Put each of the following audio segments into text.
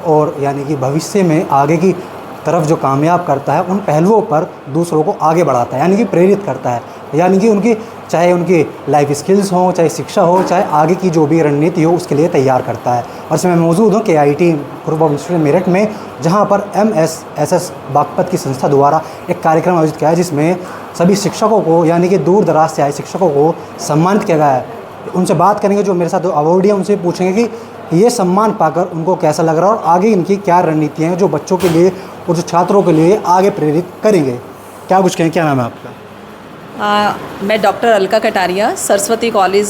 और यानी कि भविष्य में आगे की तरफ जो कामयाब करता है उन पहलुओं पर दूसरों को आगे बढ़ाता है, यानी कि प्रेरित करता है, यानी कि उनकी चाहे उनकी लाइफ स्किल्स हों, चाहे शिक्षा हो, चाहे आगे की जो भी रणनीति हो उसके लिए तैयार करता है। और इसमें मैं मौजूद हूँ KIT group of institute Meerut में, जहाँ पर MSSS बागपत की संस्था द्वारा एक कार्यक्रम आयोजित किया है जिसमें सभी शिक्षकों को यानी कि दूर दराज से आए शिक्षकों को सम्मानित किया गया है। उनसे बात करेंगे, जो मेरे साथ अवार्डी हैं उनसे पूछेंगे कि ये सम्मान पाकर उनको कैसा लग रहा है और आगे इनकी क्या रणनीतियाँ हैं जो बच्चों के लिए और जो छात्रों के लिए आगे प्रेरित करेंगे। क्या कुछ कहें, क्या नाम है आपका? मैं doctor Alka Kataria, Saraswati college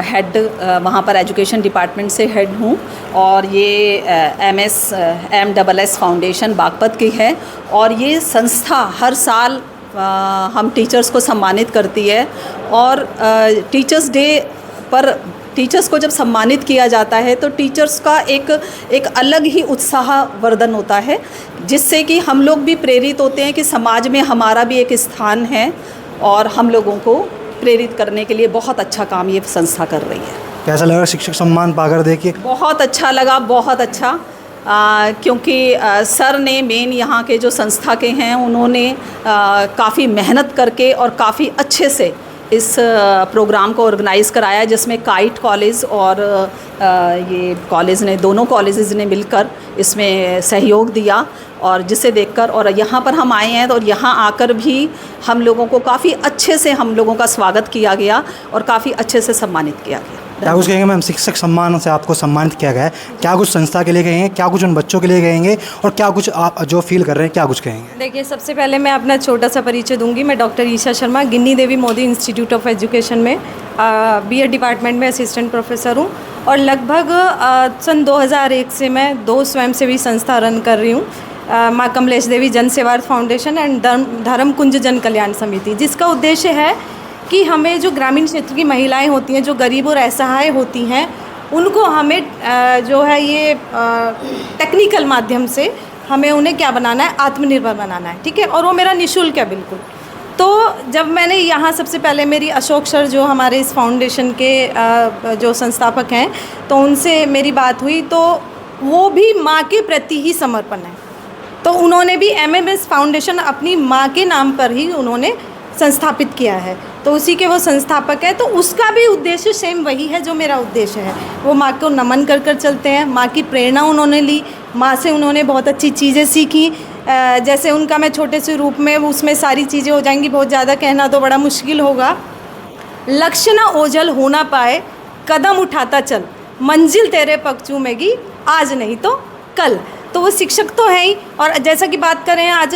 head, वहाँ पर एजुकेशन डिपार्टमेंट से हेड हूँ और ये MSS फाउंडेशन बागपत की है। और ये संस्था हर साल हम टीचर्स को सम्मानित करती है और टीचर्स डे पर टीचर्स को जब सम्मानित किया जाता है तो टीचर्स का एक अलग ही उत्साहवर्धन होता है, जिससे कि हम लोग भी प्रेरित होते हैं कि समाज में हमारा भी एक स्थान है और हम लोगों को प्रेरित करने के लिए बहुत अच्छा काम ये संस्था कर रही है। कैसा लगा शिक्षक सम्मान पाकर देखिए? बहुत अच्छा लगा, बहुत अच्छा। क्योंकि सर ने मेन यहाँ के जो संस्था के हैं उन्होंने काफ़ी मेहनत करके और काफ़ी अच्छे से इस प्रोग्राम को ऑर्गेनाइज़ कराया, जिसमें काइट कॉलेज और ये कॉलेज ने, दोनों कॉलेजेस ने मिलकर इसमें सहयोग दिया। और जिसे देखकर और यहाँ पर हम आए हैं और यहाँ आकर भी हम लोगों को काफ़ी अच्छे से हम लोगों का स्वागत किया गया और काफ़ी अच्छे से सम्मानित किया गया। क्या कुछ कहेंगे मैम, शिक्षक सम्मान से आपको सम्मानित किया गया है, क्या कुछ संस्था के लिए कहेंगे, क्या कुछ उन बच्चों के लिए कहेंगे और क्या कुछ आप जो फील कर रहे हैं क्या कुछ कहेंगे? देखिए, सबसे पहले मैं अपना छोटा सा परिचय दूंगी। मैं doctor Isha Sharma, Ginni Devi Modi institute of education में BEd डिपार्टमेंट में असिस्टेंट प्रोफेसर हूँ और लगभग सन 2001 से मैं 2 स्वयंसेवी संस्था रन कर रही हूँ, माँ कमलेश देवी जन सेवार्थ फाउंडेशन एंड धर्म कुंज जन कल्याण समिति, जिसका उद्देश्य है कि हमें जो ग्रामीण क्षेत्र की महिलाएं होती हैं, जो गरीब और असहाय होती हैं, उनको हमें जो है ये टेक्निकल माध्यम से हमें उन्हें क्या बनाना है, आत्मनिर्भर बनाना है, ठीक है। और वो मेरा निःशुल्क है बिल्कुल। तो जब मैंने यहाँ सबसे पहले मेरी अशोक सर जो हमारे इस फाउंडेशन के जो संस्थापक हैं, तो उनसे मेरी बात हुई, तो वो भी माँ के प्रति ही समर्पण है। तो उन्होंने भी MMS फाउंडेशन अपनी माँ के नाम पर ही उन्होंने संस्थापित किया है, तो उसी के वो संस्थापक है। तो उसका भी उद्देश्य सेम वही है जो मेरा उद्देश्य है। वो माँ को नमन कर कर चलते हैं, माँ की प्रेरणा उन्होंने ली, माँ से उन्होंने बहुत अच्छी चीज़ें सीखी। जैसे उनका मैं छोटे से रूप में, उसमें सारी चीज़ें हो जाएंगी, बहुत ज़्यादा कहना तो बड़ा मुश्किल होगा। लक्ष्य ना ओझल हो ना पाए, कदम उठाता चल, मंजिल तेरे पग चूमेगी, आज नहीं तो कल। तो वो शिक्षक तो है ही। और जैसा कि बात करें आज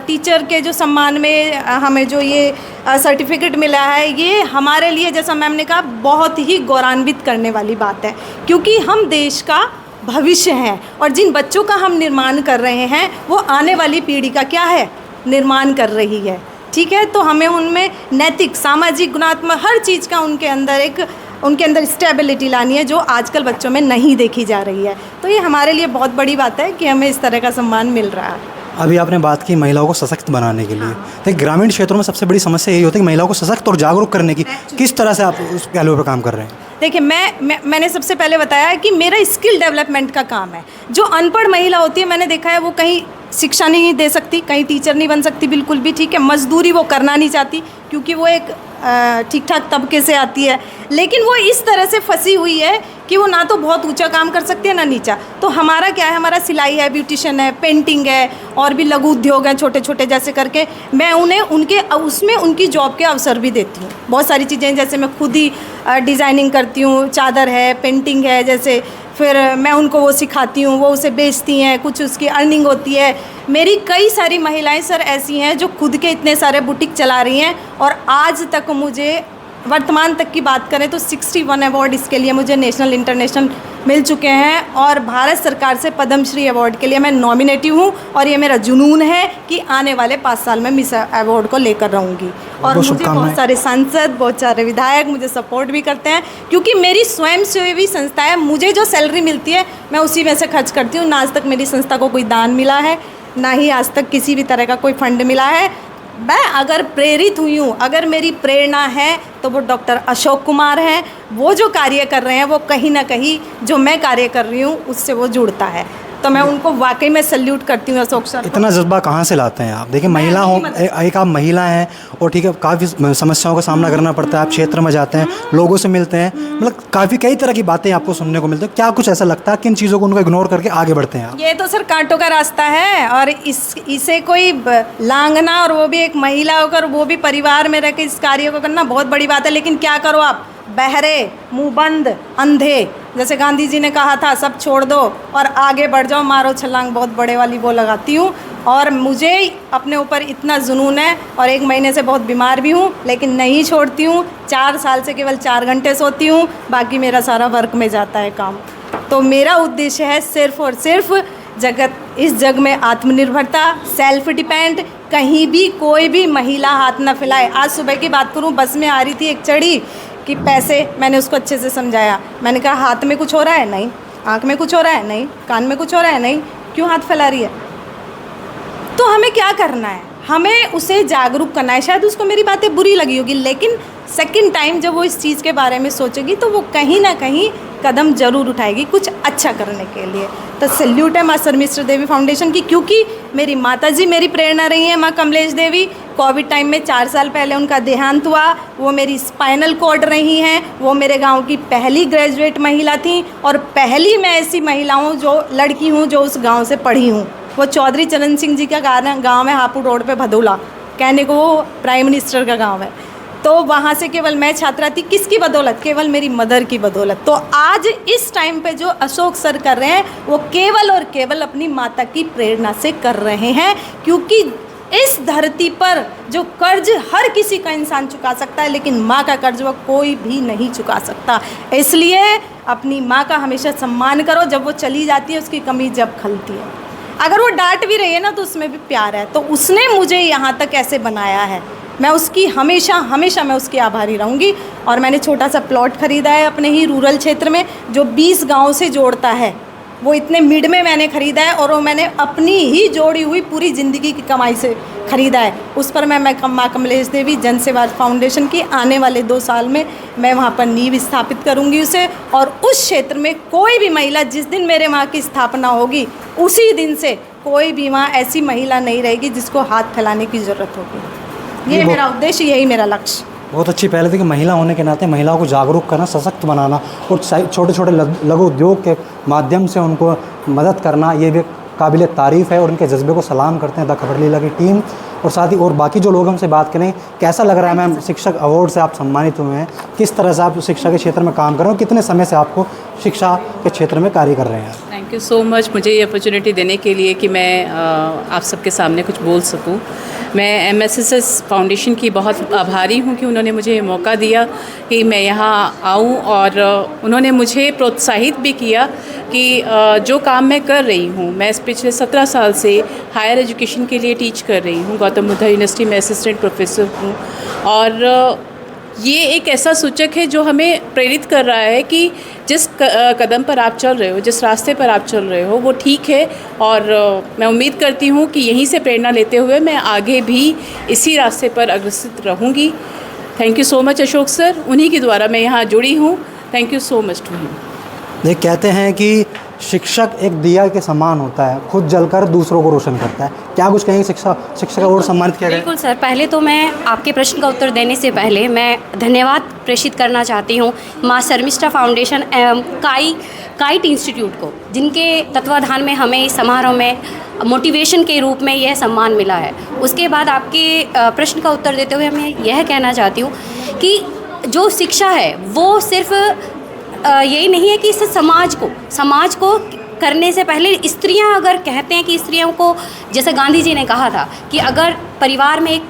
टीचर के जो सम्मान में हमें जो ये सर्टिफिकेट मिला है, ये हमारे लिए, जैसा मैम ने कहा, बहुत ही गौरवान्वित करने वाली बात है, क्योंकि हम देश का भविष्य हैं और जिन बच्चों का हम निर्माण कर रहे हैं वो आने वाली पीढ़ी का क्या है, निर्माण कर रही है, ठीक है। तो हमें उनमें नैतिक, सामाजिक, गुणात्मक हर चीज़ का उनके अंदर स्टेबिलिटी लानी है, जो आजकल बच्चों में नहीं देखी जा रही है। तो ये हमारे लिए बहुत बड़ी बात है कि हमें इस तरह का सम्मान मिल रहा है। अभी आपने बात की महिलाओं को सशक्त बनाने के लिए, तो ग्रामीण क्षेत्रों में सबसे बड़ी समस्या यही होती है कि महिलाओं को सशक्त और जागरूक करने की, किस तरह से आप उस पहलू पर काम कर रहे हैं? देखिए, मैंने सबसे पहले बताया कि मेरा स्किल डेवलपमेंट का काम है। जो अनपढ़ महिला होती है, मैंने देखा है वो कहीं शिक्षा नहीं दे सकती, कहीं टीचर नहीं बन सकती बिल्कुल भी, ठीक है। मजदूरी वो करना नहीं चाहती क्योंकि वो एक ठीक ठाक तबके से आती है, लेकिन वो इस तरह से फंसी हुई है कि वो ना तो बहुत ऊंचा काम कर सकती है ना नीचा। तो हमारा क्या है, हमारा सिलाई है, ब्यूटिशियन है, पेंटिंग है और भी लघु उद्योग हैं छोटे छोटे, जैसे करके मैं उन्हें उसमें उनकी जॉब के अवसर भी देती हूँ। बहुत सारी चीज़ें, जैसे मैं खुद ही डिज़ाइनिंग करती हूँ, चादर है, पेंटिंग है, जैसे फिर मैं उनको वो सिखाती हूँ, वो उसे बेचती हैं, कुछ उसकी अर्निंग होती है। मेरी कई सारी महिलाएं सर ऐसी हैं जो खुद के इतने सारे बुटीक चला रही हैं और आज तक मुझे, वर्तमान तक की बात करें तो 61 अवार्ड इसके लिए मुझे नेशनल इंटरनेशनल मिल चुके हैं और भारत सरकार से पद्मश्री अवार्ड के लिए मैं नॉमिनेटिव हूँ और ये मेरा जुनून है कि आने वाले 5 साल में मिस अवार्ड को लेकर रहूँगी। और मुझे बहुत सारे सांसद, बहुत सारे विधायक मुझे सपोर्ट भी करते हैं, क्योंकि मेरी स्वयंसेवी संस्था है। मुझे जो सैलरी मिलती है मैं उसी में से खर्च करती हूँ। ना आज तक मेरी संस्था को कोई दान मिला है, ना ही आज तक किसी भी तरह का कोई फंड मिला है। मैं अगर प्रेरित हुई हूँ, अगर मेरी प्रेरणा है तो वो डॉक्टर अशोक कुमार हैं, वो जो कार्य कर रहे हैं वो कहीं ना कहीं जो मैं कार्य कर रही हूँ उससे वो जुड़ता है। तो मैं उनको वाकई में सल्यूट करती हूँ अशोक सर। इतना जज्बा कहाँ से लाते हैं आप? देखिए महिला हो, एक आप महिला हैं और ठीक है काफ़ी समस्याओं का सामना करना पड़ता है, आप क्षेत्र में जाते हैं, लोगों से मिलते हैं, मतलब काफ़ी कई तरह की बातें आपको सुनने को मिलती है। क्या कुछ ऐसा लगता है किन चीज़ों को उनको इग्नोर करके आगे बढ़ते हैं आप? ये तो सर कांटों का रास्ता है और इसे कोई लांघना, और वो भी एक महिला होकर, वो भी परिवार में रह के इस कार्य को करना बहुत बड़ी बात है। लेकिन क्या करो आप, बहरे, मुंह बंद, अंधे, जैसे गांधी जी ने कहा था सब छोड़ दो और आगे बढ़ जाओ, मारो छलांग, बहुत बड़े वाली वो लगाती हूँ। और मुझे अपने ऊपर इतना जुनून है और 1 महीने से बहुत बीमार भी हूँ, लेकिन नहीं छोड़ती हूँ। 4 साल से केवल 4 घंटे सोती हूँ, बाकी मेरा सारा वर्क में जाता है काम। तो मेरा उद्देश्य है सिर्फ और सिर्फ इस जग में आत्मनिर्भरता, सेल्फ डिपेंड, कहीं भी कोई भी महिला हाथ ना फैलाए। आज सुबह की बात करूँ, बस में आ रही थी एक चढ़ी कि पैसे, मैंने उसको अच्छे से समझाया, मैंने कहा हाथ में कुछ हो रहा है? नहीं। आँख में कुछ हो रहा है? नहीं। कान में कुछ हो रहा है? नहीं। क्यों हाथ फैला रही है? तो हमें क्या करना है, हमें उसे जागरूक करना है। शायद उसको मेरी बातें बुरी लगी होगी, लेकिन सेकंड टाइम जब वो इस चीज़ के बारे में सोचेगी तो वो कहीं ना कहीं कदम ज़रूर उठाएगी कुछ अच्छा करने के लिए। तो सैल्यूट है माँ शर्मिष्ठा देवी फाउंडेशन की, क्योंकि मेरी माताजी मेरी प्रेरणा रही हैं। माँ कमलेश देवी, कोविड टाइम में 4 साल पहले उनका देहांत हुआ, वो मेरी स्पाइनल कॉर्ड रही हैं। वो मेरे गांव की पहली ग्रेजुएट महिला थी और पहली मैं ऐसी महिला हूँ जो लड़की हूँ जो उस गाँव से पढ़ी हूँ। वो चौधरी चरण सिंह जी का गाँव है, हापुड़ रोड पे भदोला, कहने को वो प्राइम मिनिस्टर का गाँव है। तो वहाँ से केवल मैं छात्रा थी, किसकी बदौलत? केवल मेरी मदर की बदौलत। तो आज इस टाइम पे जो अशोक सर कर रहे हैं वो केवल और केवल अपनी माता की प्रेरणा से कर रहे हैं, क्योंकि इस धरती पर जो कर्ज हर किसी का इंसान चुका सकता है, लेकिन माँ का कर्ज वो कोई भी नहीं चुका सकता। इसलिए अपनी माँ का हमेशा सम्मान करो, जब वो चली जाती है उसकी कमी जब खलती है। अगर वो डांट भी रही है ना तो उसमें भी प्यार है। तो उसने मुझे यहाँ तक ऐसे बनाया है, मैं उसकी हमेशा हमेशा मैं उसकी आभारी रहूँगी। और मैंने छोटा सा प्लॉट ख़रीदा है अपने ही रूरल क्षेत्र में जो 20 गांव से जोड़ता है, वो इतने मिड में मैंने ख़रीदा है और वो मैंने अपनी ही जोड़ी हुई पूरी ज़िंदगी की कमाई से ख़रीदा है। उस पर मैं माँ कमलेश देवी जन सेवा फाउंडेशन की आने वाले 2 साल में मैं वहाँ पर नींव स्थापित करूँगी उसे। और उस क्षेत्र में कोई भी महिला, जिस दिन मेरे वहाँ की स्थापना होगी उसी दिन से कोई भी वहाँ ऐसी महिला नहीं रहेगी जिसको हाथ फैलाने की ज़रूरत होगी। ये मेरा उद्देश्य, यही मेरा लक्ष्य। बहुत अच्छी पहले थी कि महिला होने के नाते महिलाओं को जागरूक करना, सशक्त बनाना और छोटे छोटे लघु उद्योग के माध्यम से उनको मदद करना, ये भी काबिल तारीफ़ है और उनके जज्बे को सलाम करते हैं द खबर लीला की टीम। और साथ ही और बाकी जो लोग हमसे बात करें, कैसा लग रहा है मैम, शिक्षक अवार्ड से आप सम्मानित हुए हैं, किस तरह से आप शिक्षा के क्षेत्र में काम कर रहे हो, कितने समय से आपको शिक्षा के क्षेत्र में कार्य कर रहे हैं? थैंक यू सो मच मुझे ये अपॉर्चुनिटी देने के लिए कि मैं आप सबके सामने कुछ बोल सकूं। मैं MSSS फाउंडेशन की बहुत आभारी हूं कि उन्होंने मुझे ये मौका दिया कि मैं यहाँ आऊँ, और उन्होंने मुझे प्रोत्साहित भी किया कि जो काम मैं कर रही हूँ, मैं पिछले 17 साल से हायर एजुकेशन के लिए टीच कर रही हूँ। गौतम बुद्ध यूनिवर्सिटी में असिस्टेंट प्रोफेसर हूँ, और ये एक ऐसा सूचक है जो हमें प्रेरित कर रहा है कि जिस कदम पर आप चल रहे हो, जिस रास्ते पर आप चल रहे हो वो ठीक है। और मैं उम्मीद करती हूँ कि यहीं से प्रेरणा लेते हुए मैं आगे भी इसी रास्ते पर अग्रसर रहूँगी। Thank you so much Ashok sir, उन्हीं के द्वारा मैं यहाँ जुड़ी हूँ। Thank you so much to him. ये कहते हैं कि शिक्षक एक दिया के समान होता है, खुद जलकर दूसरों को रोशन करता है। क्या कुछ कहेंगे शिक्षक और सम्मानित किया गया? बिल्कुल सर, पहले तो मैं आपके प्रश्न का उत्तर देने से पहले मैं धन्यवाद प्रेषित करना चाहती हूँ माँ शर्मिष्ठा फाउंडेशन एवं काइट इंस्टीट्यूट को, जिनके तत्वाधान में हमें इस समारोह में मोटिवेशन के रूप में यह सम्मान मिला है। उसके बाद आपके प्रश्न का उत्तर देते हुए मैं यह कहना चाहती हूँ कि जो शिक्षा है वो सिर्फ यही नहीं है कि इस समाज को करने से पहले स्त्रियां, अगर कहते हैं कि स्त्रियों को, जैसे गांधी जी ने कहा था कि अगर परिवार में एक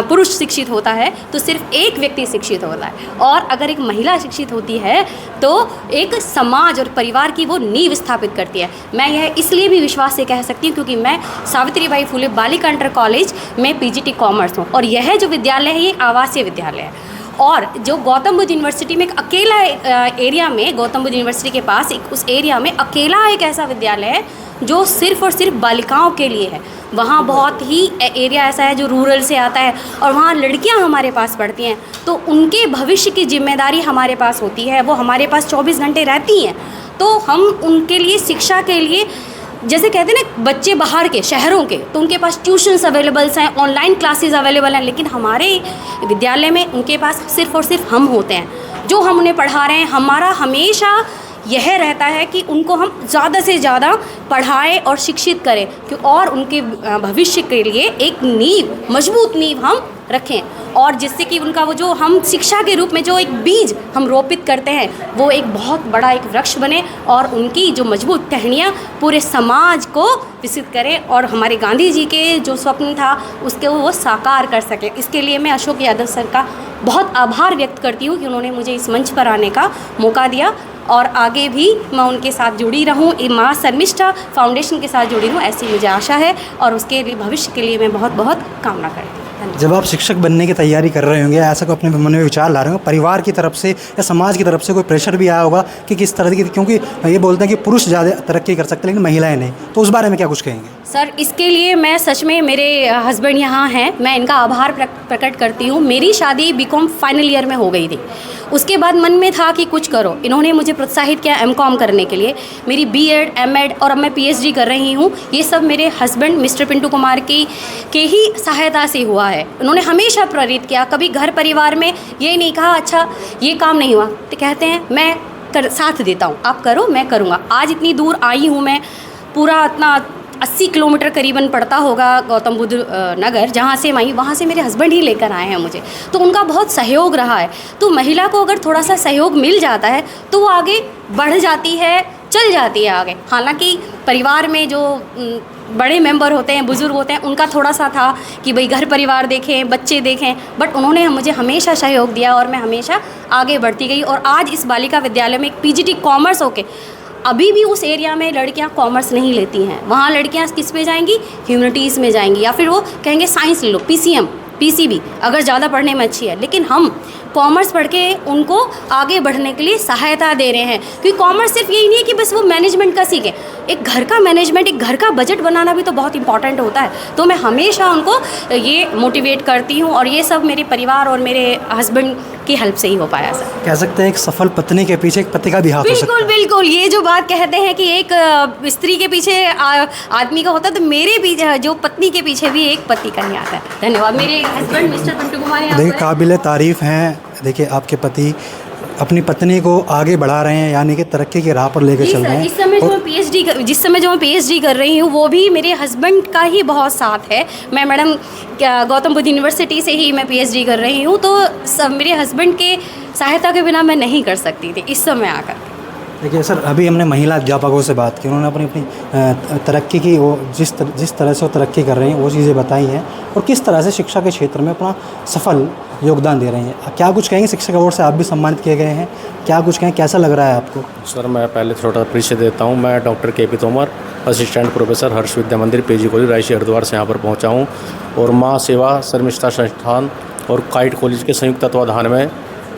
पुरुष शिक्षित होता है तो सिर्फ एक व्यक्ति शिक्षित होता है, और अगर एक महिला शिक्षित होती है तो एक समाज और परिवार की वो नींव स्थापित करती है। मैं यह इसलिए भी विश्वास से कह सकती हूँ क्योंकि मैं सावित्रीबाई फुले बालिका इंटर कॉलेज में PGT कॉमर्स हूँ, और यह जो विद्यालय है ये आवासीय विद्यालय है। और जो गौतम बुद्ध यूनिवर्सिटी में एक अकेला एरिया में, गौतम बुद्ध यूनिवर्सिटी के पास एक उस एरिया में अकेला एक ऐसा विद्यालय है जो सिर्फ़ और सिर्फ बालिकाओं के लिए है। वहाँ बहुत ही एरिया ऐसा है जो रूरल से आता है और वहाँ लड़कियाँ हमारे पास पढ़ती हैं, तो उनके भविष्य की जिम्मेदारी हमारे पास होती है। वो हमारे पास 24 घंटे रहती हैं, तो हम उनके लिए शिक्षा के लिए, जैसे कहते हैं ना बच्चे बाहर के शहरों के, तो उनके पास ट्यूशन्स अवेलेबल्स हैं, ऑनलाइन क्लासेस अवेलेबल हैं, लेकिन हमारे विद्यालय में उनके पास सिर्फ़ और सिर्फ हम होते हैं जो हम उन्हें पढ़ा रहे हैं। हमारा हमेशा यह रहता है कि उनको हम ज़्यादा से ज़्यादा पढ़ाएं और शिक्षित करें और उनके भविष्य के लिए एक नींव, मजबूत नींव हम रखें, और जिससे कि उनका वो जो हम शिक्षा के रूप में जो एक बीज हम रोपित करते हैं वो एक बहुत बड़ा एक वृक्ष बने और उनकी जो मजबूत टहनियाँ पूरे समाज को विकसित करें और हमारे गांधी जी के जो स्वप्न था उसके वो साकार कर सके। इसके लिए मैं अशोक यादव सर का बहुत आभार व्यक्त करती हूँ कि उन्होंने मुझे इस मंच पर आने का मौका दिया और आगे भी मैं उनके साथ जुड़ी रहूँ, माँ शर्मिष्ठा फाउंडेशन के साथ जुड़ी हूँ, ऐसी मुझे आशा है और उसके लिए भविष्य के लिए मैं बहुत बहुत कामना करती हूँ। जब आप शिक्षक बनने की तैयारी कर रहे होंगे, ऐसा को अपने मन में विचार ला रहे होंगे, परिवार की तरफ से या समाज की तरफ से कोई प्रेशर भी आया होगा कि किस तरह की, क्योंकि ये बोलते हैं कि पुरुष ज़्यादा तरक्की कर सकते हैं लेकिन महिलाएं नहीं, तो उस बारे में क्या कुछ कहेंगे? सर, इसके लिए मैं सच में, मेरे हस्बैंड यहाँ हैं, मैं इनका आभार प्रकट करती हूँ। मेरी शादी बीकॉम फाइनल ईयर में हो गई थी, उसके बाद मन में था कि कुछ करो, इन्होंने मुझे प्रोत्साहित किया एमकॉम करने के लिए। मेरी बीएड, एमएड और अब मैं पीएचडी कर रही हूँ, ये सब मेरे हस्बैंड मिस्टर पिंटू कुमार के ही सहायता से हुआ है। उन्होंने हमेशा प्रेरित किया, कभी घर परिवार में ये नहीं कहा अच्छा ये काम नहीं हुआ, तो कहते हैं मैं साथ देता हूँ, आप करो मैं करूँगा। आज इतनी दूर आई हूँ मैं, पूरा इतना 80 किलोमीटर करीबन पड़ता होगा गौतम बुद्ध नगर, जहाँ से मैं, वहाँ से मेरे हस्बैंड ही लेकर आए हैं मुझे, तो उनका बहुत सहयोग रहा है। तो महिला को अगर थोड़ा सा सहयोग मिल जाता है तो वो आगे बढ़ जाती है, चल जाती है आगे। हालांकि परिवार में जो बड़े मेंबर होते हैं, बुज़ुर्ग होते हैं, उनका थोड़ा सा था कि भाई घर परिवार देखें, बच्चे देखें, बट उन्होंने मुझे हमेशा सहयोग दिया और मैं हमेशा आगे बढ़ती गई। और आज इस बालिका विद्यालय में एक पीजीटी कॉमर्स होके, अभी भी उस एरिया में लड़कियां कॉमर्स नहीं लेती हैं, वहाँ लड़कियां किस पे जाएंगी, ह्यूमैनिटीज़ में जाएंगी, या फिर वो कहेंगे साइंस ले लो, पीसीएम, पीसीबी अगर ज़्यादा पढ़ने में अच्छी है। लेकिन हम कॉमर्स पढ़ के उनको आगे बढ़ने के लिए सहायता दे रहे हैं, क्योंकि कॉमर्स सिर्फ यही नहीं है कि बस वो मैनेजमेंट का सीखें, एक घर का मैनेजमेंट, एक घर का बजट बनाना भी तो बहुत इंपॉर्टेंट होता है। तो मैं हमेशा उनको ये मोटिवेट करती हूँ और ये सब मेरे परिवार और मेरे हस्बैंड की हेल्प से ही हो पाया सर। कह सकते हैं एक सफल पत्नी के पीछे एक पति का भी हाथ हो सकता है। बिल्कुल बिल्कुल, ये जो बात कहते हैं कि एक स्त्री के पीछे आदमी का होता है, तो मेरे पीछे जो पत्नी के पीछे भी एक पति का ही आता है। धन्यवाद। मेरे हस्बैंड मिस्टर पिंटू कुमार यहाँ देखिए काबिल तारीफ़ हैं। देखिए आपके पति अपनी पत्नी को आगे बढ़ा रहे हैं, यानी कि तरक्की की राह पर लेकर चल रहे हैं। जिस समय जो मैं पीएचडी कर रही हूँ वो भी मेरे हस्बैंड का ही बहुत साथ है। मैं मैडम गौतम बुद्ध यूनिवर्सिटी से ही मैं पीएचडी कर रही हूँ, तो सब मेरे हस्बैंड के सहायता के बिना मैं नहीं कर सकती थी इस समय आकर। देखिए सर, अभी हमने महिला अध्यापकों से बात की, उन्होंने अपनी तरक्की की, वो जिस तरह से वो तरक्की कर रही हैं वो चीज़ें बताई हैं और किस तरह से शिक्षा के क्षेत्र में अपना सफल योगदान दे रही हैं। क्या कुछ कहेंगे? शिक्षक अवार्ड से आप भी सम्मानित किए गए हैं, क्या कुछ कहें, कैसा लग रहा है आपको? सर, मैं पहले थोड़ा परिचय देता हूँ। मैं डॉक्टर के पी तोमर, असिस्टेंट प्रोफेसर हर्ष विद्या मंदिर पीजी कॉलेज रायसी हरिद्वार से यहाँ पर पहुँचा हूँ और माँ सेवा शर्मिष्ठा संस्थान और काइट कॉलेज के संयुक्त तत्वाधान में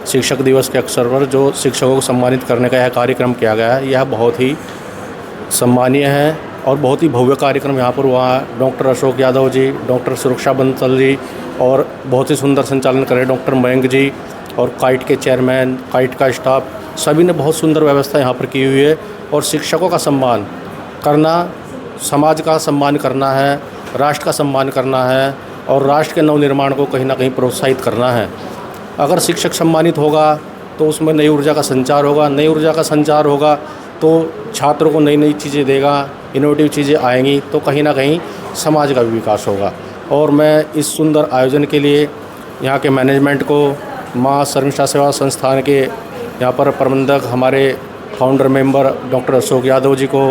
शिक्षक दिवस के अवसर पर जो शिक्षकों को सम्मानित करने का यह कार्यक्रम किया गया है, यह बहुत ही सम्मानीय है और बहुत ही भव्य कार्यक्रम यहाँ पर हुआ है। डॉक्टर अशोक यादव जी, डॉक्टर सुरक्षा बंसल जी और बहुत ही सुंदर संचालन कर रहे डॉक्टर मयंक जी और काइट के चेयरमैन, काइट का स्टाफ, सभी ने बहुत सुंदर व्यवस्था यहाँ पर की हुई है। और शिक्षकों का सम्मान करना, समाज का सम्मान करना है, राष्ट्र का सम्मान करना है और राष्ट्र के नवनिर्माण को कहीं ना कहीं प्रोत्साहित करना है। अगर शिक्षक सम्मानित होगा तो उसमें नई ऊर्जा का संचार होगा, नई ऊर्जा का संचार होगा तो छात्रों को नई नई चीज़ें देगा, इनोवेटिव चीज़ें आएंगी, तो कहीं ना कहीं समाज का भी विकास होगा। और मैं इस सुंदर आयोजन के लिए यहाँ के मैनेजमेंट को, माँ शर्मिष्ठा सेवा संस्थान के यहाँ पर प्रबंधक, हमारे founder member doctor Ashok Yadav ji को,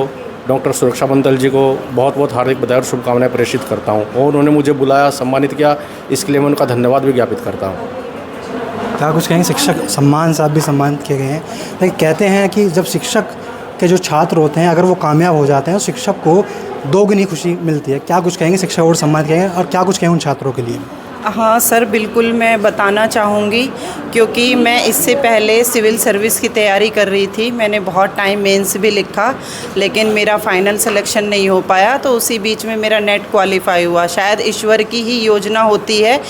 डॉक्टर सुरक्षा बंसल जी को बहुत बहुत हार्दिक बधाई और शुभकामनाएं प्रेषित करता हूँ और उन्होंने मुझे बुलाया, सम्मानित किया, इसके लिए मैं उनका धन्यवाद भी ज्ञापित करता हूँ। क्या कुछ कहेंगे? शिक्षक सम्मान से आप भी सम्मानित किए गए हैं, लेकिन कहते हैं कि जब शिक्षक के जो छात्र होते हैं अगर वो कामयाब हो जाते हैं तो शिक्षक को दोगुनी खुशी मिलती है। क्या कुछ कहेंगे? शिक्षक और सम्मानित किए गए और क्या कुछ कहें उन छात्रों के लिए? हाँ सर, बिल्कुल मैं बताना चाहूँगी, क्योंकि मैं इससे पहले सिविल सर्विस की तैयारी कर रही थी। मैंने बहुत टाइम मेंस भी लिखा, लेकिन मेरा फाइनल सिलेक्शन नहीं हो पाया, तो उसी बीच में मेरा नेट क्वालिफाई हुआ। शायद ईश्वर की ही योजना होती है।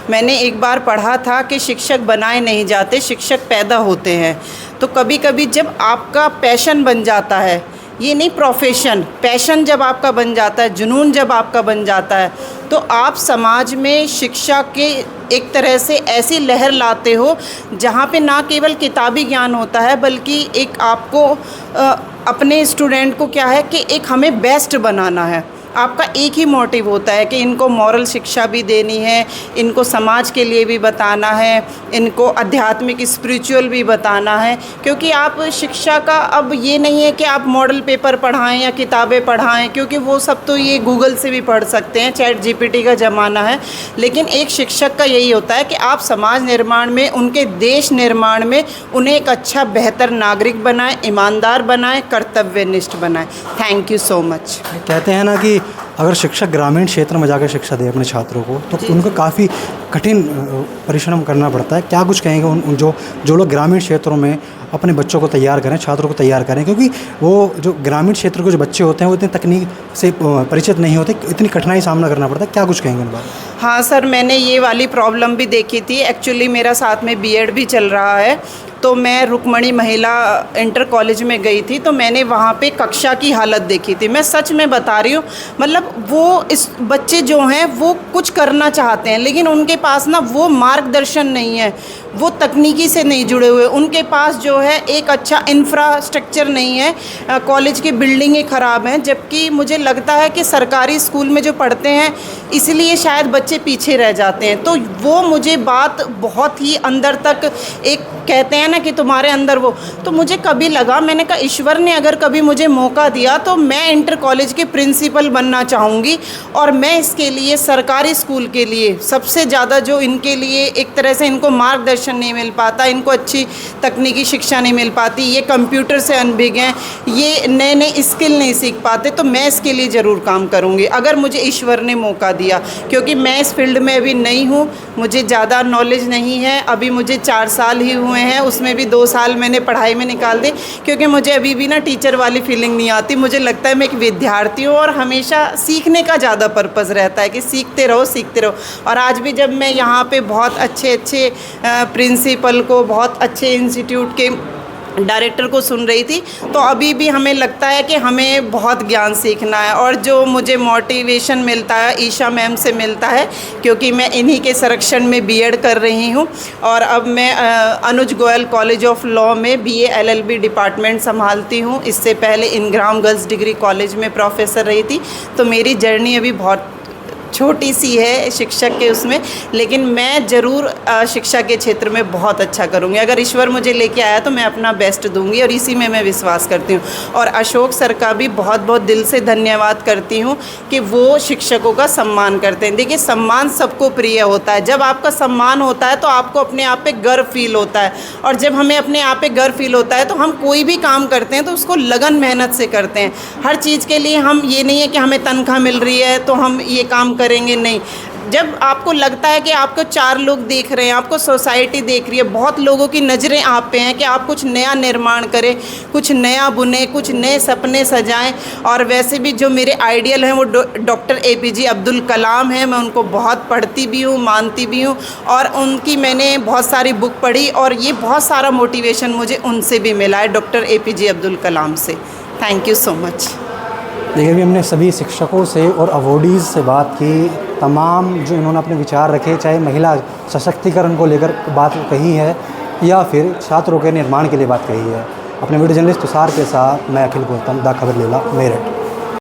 मैंने एक बार पढ़ा था कि शिक्षक बनाए नहीं जाते, शिक्षक पैदा होते हैं। तो कभी कभी जब आपका पैशन बन जाता है, ये नहीं प्रोफेशन, पैशन जब आपका बन जाता है, जुनून जब आपका बन जाता है, तो आप समाज में शिक्षा के एक तरह से ऐसी लहर लाते हो जहाँ पे ना केवल किताबी ज्ञान होता है, बल्कि एक आपको अपने स्टूडेंट को क्या है कि एक हमें बेस्ट बनाना है। आपका एक ही मोटिव होता है कि इनको मॉरल शिक्षा भी देनी है, इनको समाज के लिए भी बताना है, इनको आध्यात्मिक स्पिरिचुअल भी बताना है। क्योंकि आप शिक्षा का अब ये नहीं है कि आप मॉडल पेपर पढ़ाएं या किताबें पढ़ाएं, क्योंकि वो सब तो ये गूगल से भी पढ़ सकते हैं, चैट जीपीटी का ज़माना है। लेकिन एक शिक्षक का यही होता है कि आप समाज निर्माण में, उनके देश निर्माण में उन्हें एक अच्छा बेहतर नागरिक बनाएं, ईमानदार बनाएं, कर्तव्यनिष्ठ बनाएं। Thank you so much. कहते हैं ना कि अगर शिक्षक ग्रामीण क्षेत्र में जाकर शिक्षा दे अपने छात्रों को, तो उनको काफ़ी कठिन परिश्रम करना पड़ता है। क्या कुछ कहेंगे उन जो लोग ग्रामीण क्षेत्रों में अपने बच्चों को तैयार करें, छात्रों को तैयार करें, क्योंकि वो जो ग्रामीण क्षेत्र के जो बच्चे होते हैं वो इतनी तकनीक से परिचित नहीं होते, इतनी कठिनाई सामना करना पड़ता है। क्या कुछ कहेंगे उन बारे में? हाँ सर, मैंने ये वाली प्रॉब्लम भी देखी थी। एक्चुअली मेरा साथ में बीएड भी चल रहा है, तो मैं रुक्मणी महिला इंटर कॉलेज में गई थी, तो मैंने वहाँ पे कक्षा की हालत देखी थी। मैं सच में बता रही हूँ, मतलब वो इस बच्चे जो हैं वो कुछ करना चाहते हैं, लेकिन उनके पास ना वो मार्गदर्शन नहीं है, वो तकनीकी से नहीं जुड़े हुए, उनके पास जो है एक अच्छा इंफ्रास्ट्रक्चर नहीं है, कॉलेज की बिल्डिंगें ख़राब हैं। जबकि मुझे लगता है कि सरकारी स्कूल में जो पढ़ते हैं इसलिए शायद बच्चे पीछे रह जाते हैं। तो वो मुझे बात बहुत ही अंदर तक, एक कहते हैं ना कि तुम्हारे अंदर वो, तो मुझे कभी लगा, मैंने कहा ईश्वर ने अगर कभी मुझे मौका दिया तो मैं इंटर कॉलेज के प्रिंसिपल बनना चाहूँगी। और मैं इसके लिए सरकारी स्कूल के लिए सबसे ज़्यादा जो इनके लिए एक तरह से इनको मार्गदर्शन नहीं मिल पाता, इनको अच्छी तकनीकी शिक्षा नहीं मिल पाती, ये कंप्यूटर से अनभिज्ञ हैं, ये नए नए स्किल नहीं सीख पाते, तो मैं इसके लिए ज़रूर काम करूँगी अगर मुझे ईश्वर ने मौका दिया। क्योंकि मैं इस फील्ड में अभी नहीं हूँ, मुझे ज़्यादा नॉलेज नहीं है, अभी मुझे 4 साल ही हुए हैं, उसमें भी 2 साल मैंने पढ़ाई में निकाल दी, क्योंकि मुझे अभी भी ना टीचर वाली फीलिंग नहीं आती। मुझे लगता है मैं एक विद्यार्थी हूँ और हमेशा सीखने का ज़्यादा पर्पज़ रहता है कि सीखते रहो सीखते रहो। और आज भी जब मैं यहाँ पे बहुत अच्छे अच्छे प्रिंसिपल को, बहुत अच्छे इंस्टीट्यूट के डायरेक्टर को सुन रही थी, तो अभी भी हमें लगता है कि हमें बहुत ज्ञान सीखना है। और जो मुझे मोटिवेशन मिलता है ईशा मैम से मिलता है, क्योंकि मैं इन्हीं के संरक्षण में बीएड कर रही हूँ। और अब मैं अनुज गोयल कॉलेज ऑफ लॉ में बीए एलएलबी डिपार्टमेंट संभालती हूँ। इससे पहले इनग्राम गर्ल्स डिग्री कॉलेज में प्रोफेसर रही थी। तो मेरी जर्नी अभी बहुत छोटी सी है शिक्षक के उसमें, लेकिन मैं ज़रूर शिक्षा के क्षेत्र में बहुत अच्छा करूँगी। अगर ईश्वर मुझे लेके आया तो मैं अपना बेस्ट दूंगी, और इसी में मैं विश्वास करती हूँ। और अशोक सर का भी बहुत बहुत दिल से धन्यवाद करती हूँ कि वो शिक्षकों का सम्मान करते हैं। देखिए, सम्मान सबको प्रिय होता है। जब आपका सम्मान होता है तो आपको अपने आप पे गर्व फील होता है, और जब हमें अपने आप पे गर्व फील होता है तो हम कोई भी काम करते हैं तो उसको लगन मेहनत से करते हैं। हर चीज़ के लिए हम ये नहीं है कि हमें तनख्वाह मिल रही है तो हम ये काम करेंगे, नहीं। जब आपको लगता है कि आपको 4 लोग देख रहे हैं, आपको सोसाइटी देख रही है, बहुत लोगों की नज़रें आप पे हैं कि आप कुछ नया निर्माण करें, कुछ नया बुने, कुछ नए सपने सजाएं। और वैसे भी जो मेरे आइडियल हैं वो डॉक्टर एपीजे अब्दुल कलाम हैं। मैं उनको बहुत पढ़ती भी हूँ, मानती भी हूँ, और उनकी मैंने बहुत सारी बुक पढ़ी, और ये बहुत सारा मोटिवेशन मुझे उनसे भी मिला है, डॉक्टर एपीजे अब्दुल कलाम से। Thank you so much. देखिए, अभी हमने सभी शिक्षकों से और अवॉर्डीज़ से बात की, तमाम जो इन्होंने अपने विचार रखे, चाहे महिला सशक्तिकरण को लेकर बात कही है या फिर छात्रों के निर्माण के लिए बात कही है। अपने वीडियो जर्नलिस्ट तुषार के साथ मैं अखिल गौतम, द खबर लीला, मेरठ।